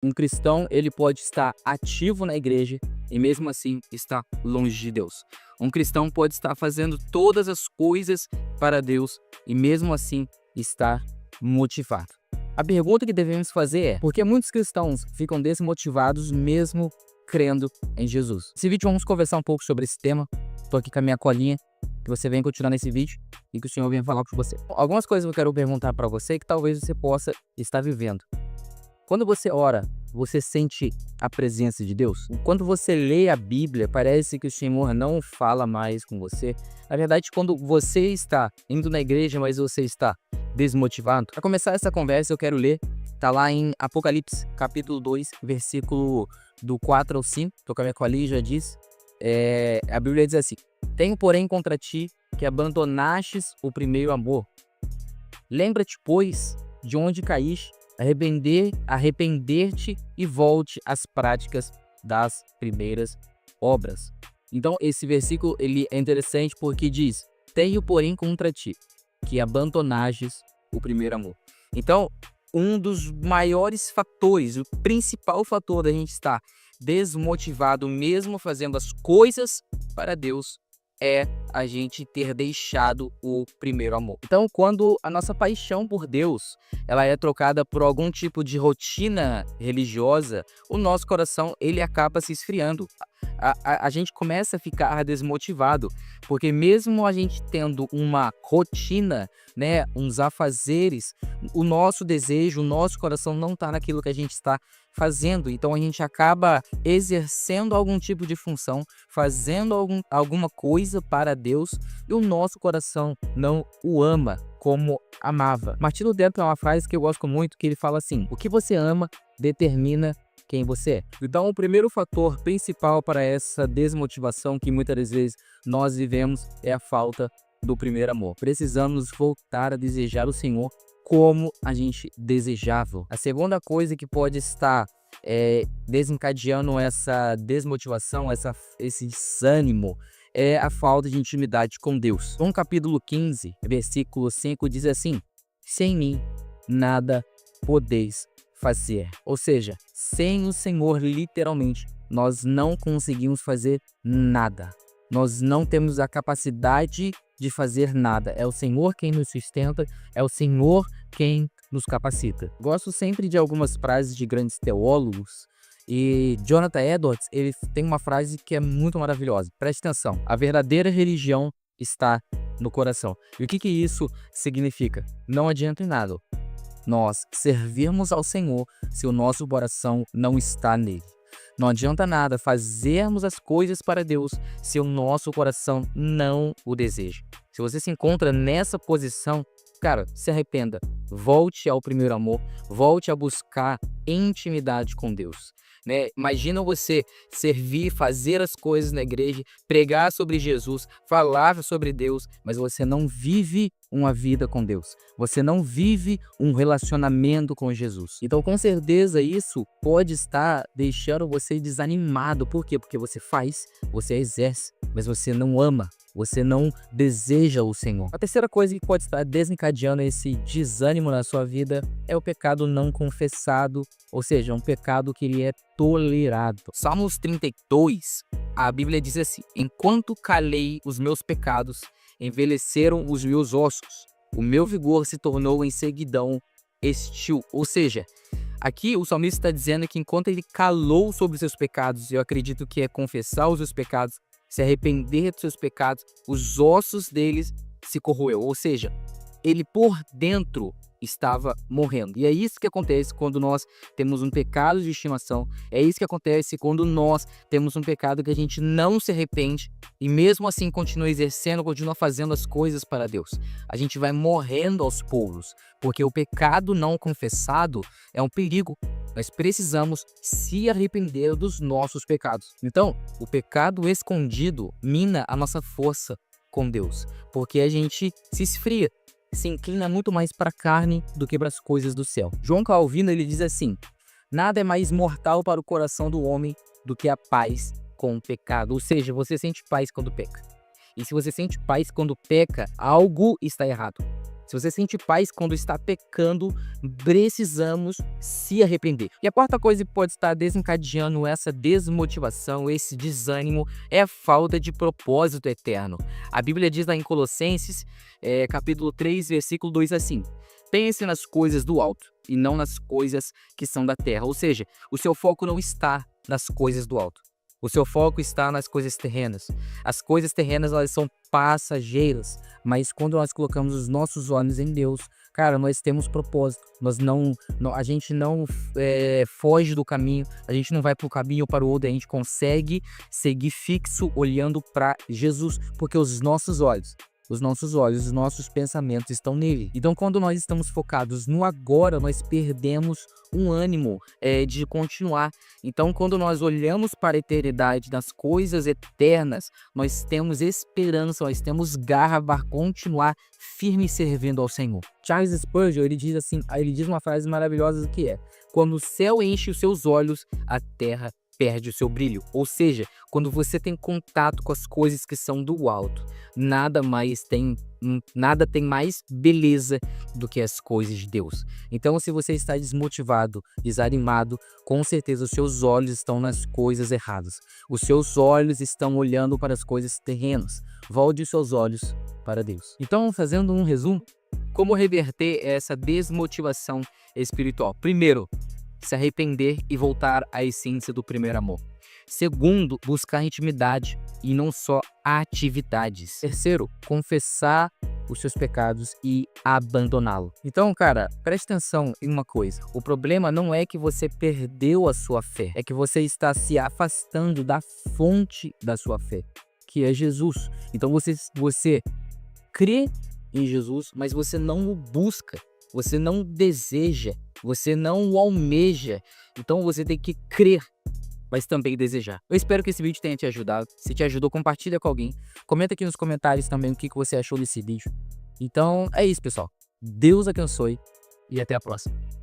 Um cristão, ele pode estar ativo na igreja e mesmo assim estar longe de Deus. Um cristão pode estar fazendo todas as coisas para Deus e mesmo assim estar motivado. A pergunta que devemos fazer é: por que muitos cristãos ficam desmotivados mesmo crendo em Jesus? Nesse vídeo vamos conversar um pouco sobre esse tema. Estou aqui com a minha colinha, que você venha continuar nesse vídeo e que o Senhor venha falar com você. Algumas coisas eu quero perguntar para você que talvez você possa estar vivendo. Quando você ora, você sente a presença de Deus? Quando você lê a Bíblia, parece que o Senhor não fala mais com você. Na verdade, quando você está indo na igreja, mas você está desmotivado. Para começar essa conversa, eu quero ler, tá lá em Apocalipse, capítulo 2, versículo do 4 ao 5. Tô com a minha colinha, já diz. A Bíblia diz assim: tenho, porém, contra ti que abandonastes o primeiro amor. Lembra-te, pois, de onde caíste, arrepender-te e volte às práticas das primeiras obras. Então, esse versículo ele é interessante porque diz: tenho, porém, contra ti que abandonastes o primeiro amor. Então, um dos maiores fatores, o principal fator da gente estar desmotivado mesmo fazendo as coisas para Deus é a gente ter deixado o primeiro amor. Então, quando a nossa paixão por Deus ela é trocada por algum tipo de rotina religiosa, o nosso coração ele acaba se esfriando. A gente começa a ficar desmotivado, porque mesmo a gente tendo uma rotina, né, uns afazeres, o nosso desejo, o nosso coração não está naquilo que a gente está fazendo. Então a gente acaba exercendo algum tipo de função, fazendo alguma coisa para Deus e o nosso coração não o ama como amava. Martin Lutero tem uma frase que eu gosto muito, que ele fala assim: o que você ama determina quem você é. Então, o primeiro fator principal para essa desmotivação que muitas vezes nós vivemos é a falta do primeiro amor. Precisamos voltar a desejar o Senhor como a gente desejava. A segunda coisa que pode estar desencadeando essa desmotivação, esse desânimo, é a falta de intimidade com Deus. No capítulo 15, versículo 5 diz assim: sem mim nada podeis fazer. Ou seja, sem o Senhor, literalmente, nós não conseguimos fazer nada. Nós não temos a capacidade de fazer nada. É o Senhor quem nos sustenta, é o Senhor quem nos capacita. Gosto sempre de algumas frases de grandes teólogos, e Jonathan Edwards, ele tem uma frase que é muito maravilhosa. Preste atenção: a verdadeira religião está no coração. E o que isso significa? Não adianta em nada nós servirmos ao Senhor se o nosso coração não está nele. Não adianta nada fazermos as coisas para Deus se o nosso coração não o deseja. Se você se encontra nessa posição, cara, se arrependa. Volte ao primeiro amor, volte a buscar intimidade com Deus. Né? Imagina você servir, fazer as coisas na igreja, pregar sobre Jesus, falar sobre Deus, mas você não vive uma vida com Deus. Você não vive um relacionamento com Jesus. Então, com certeza, isso pode estar deixando você desanimado. Por quê? Porque você faz, você exerce, mas você não ama, você não deseja o Senhor. A terceira coisa que pode estar desencadeando esse desânimo na sua vida é o pecado não confessado, ou seja, um pecado que ele é tolerado. Salmos 32, a Bíblia diz assim: enquanto calei os meus pecados, envelheceram os meus ossos, o meu vigor se tornou em seguidão estil. Ou seja, aqui o salmista está dizendo que enquanto ele calou sobre os seus pecados, eu acredito que é confessar os seus pecados, se arrepender dos seus pecados, os ossos deles se corroeu. Ou seja, ele por dentro estava morrendo. E é isso que acontece quando nós temos um pecado de estimação. É isso que acontece quando nós temos um pecado que a gente não se arrepende e mesmo assim continua exercendo, continua fazendo as coisas para Deus. A gente vai morrendo aos poucos, porque o pecado não confessado é um perigo. Nós precisamos se arrepender dos nossos pecados. Então, o pecado escondido mina a nossa força com Deus, porque a gente se esfria, se inclina muito mais para a carne do que para as coisas do céu. João Calvino ele diz assim: nada é mais mortal para o coração do homem do que a paz com o pecado. Ou seja, você sente paz quando peca. E se você sente paz quando peca, algo está errado. Se você sente paz quando está pecando, precisamos se arrepender. E a quarta coisa que pode estar desencadeando essa desmotivação, esse desânimo, é a falta de propósito eterno. A Bíblia diz lá em Colossenses, capítulo 3, versículo 2 assim: pense nas coisas do alto e não nas coisas que são da terra. Ou seja, o seu foco não está nas coisas do alto. O seu foco está nas coisas terrenas. As coisas terrenas, elas são passageiras, mas quando nós colocamos os nossos olhos em Deus, cara, nós temos propósito. A gente não foge do caminho, a gente não vai para o caminho ou para o outro, a gente consegue seguir fixo olhando para Jesus, porque os nossos olhos, os nossos pensamentos estão nele. Então, quando nós estamos focados no agora, nós perdemos um ânimo de continuar. Então, quando nós olhamos para a eternidade, nas coisas eternas, nós temos esperança, nós temos garra para continuar firme servindo ao Senhor. Charles Spurgeon, ele diz uma frase maravilhosa que é: quando o céu enche os seus olhos, a terra perde o seu brilho. Ou seja, quando você tem contato com as coisas que são do alto, nada tem mais beleza do que as coisas de Deus. Então, se você está desmotivado, desanimado, com certeza os seus olhos estão nas coisas erradas. Os seus olhos estão olhando para as coisas terrenas. Volte os seus olhos para Deus. Então, fazendo um resumo, como reverter essa desmotivação espiritual? Primeiro, se arrepender e voltar à essência do primeiro amor. Segundo, buscar intimidade e não só atividades. Terceiro, confessar os seus pecados e abandoná-lo. Então, cara, preste atenção em uma coisa. O problema não é que você perdeu a sua fé, é que você está se afastando da fonte da sua fé, que é Jesus. Então, você crê em Jesus, mas você não o busca, você não deseja, você não o almeja. Então você tem que crer, mas também desejar. Eu espero que esse vídeo tenha te ajudado. Se te ajudou, compartilha com alguém. Comenta aqui nos comentários também o que você achou desse vídeo. Então é isso, pessoal. Deus abençoe e até a próxima.